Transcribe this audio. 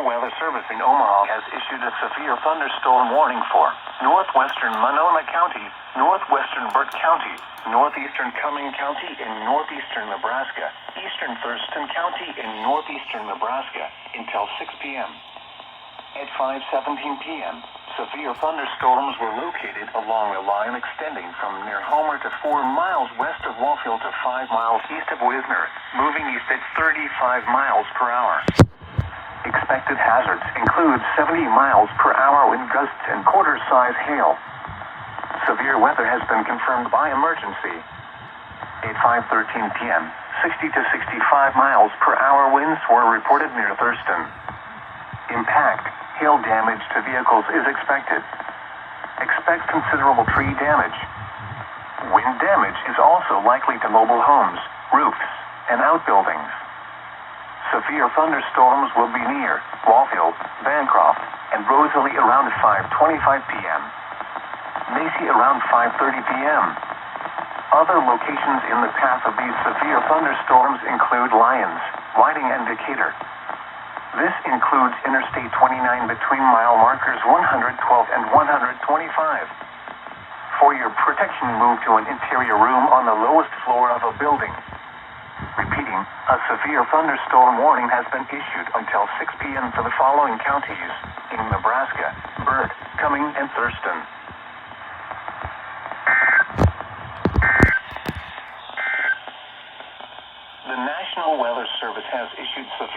National Weather Service in Omaha has issued a severe thunderstorm warning for northwestern Monona County, northwestern Burt County, northeastern Cumming County, and northeastern Nebraska, eastern Thurston County, and northeastern Nebraska until 6 p.m. At 5:17 p.m., severe thunderstorms were located along a line extending from near Homer to 4 miles west of Walfield to 5 miles east of Wisner, moving east at 35 miles per hour. Expected hazards include 70 miles per hour wind gusts and quarter-size hail. Severe weather has been confirmed by emergency. At 5:13 p.m., 60 to 65 miles per hour winds were reported near Thurston. Impact, hail damage to vehicles is expected. Expect considerable tree damage. Wind damage is also likely to mobile homes, roofs, and outbuildings. Severe thunderstorms will be near Walfield, Bancroft, and Rosalie around 5:25 p.m. Macy around 5:30 p.m. Other locations in the path of these severe thunderstorms include Lyons, Whiting, and Decatur. This includes Interstate 29 between mile markers 112 and 125. For your protection, move to an interior room on the lowest floor of a building. Repeating, a severe thunderstorm warning has been issued until 6 p.m. for the following counties in Nebraska: Burt, Cumming, and Thurston. The National Weather Service has issued severe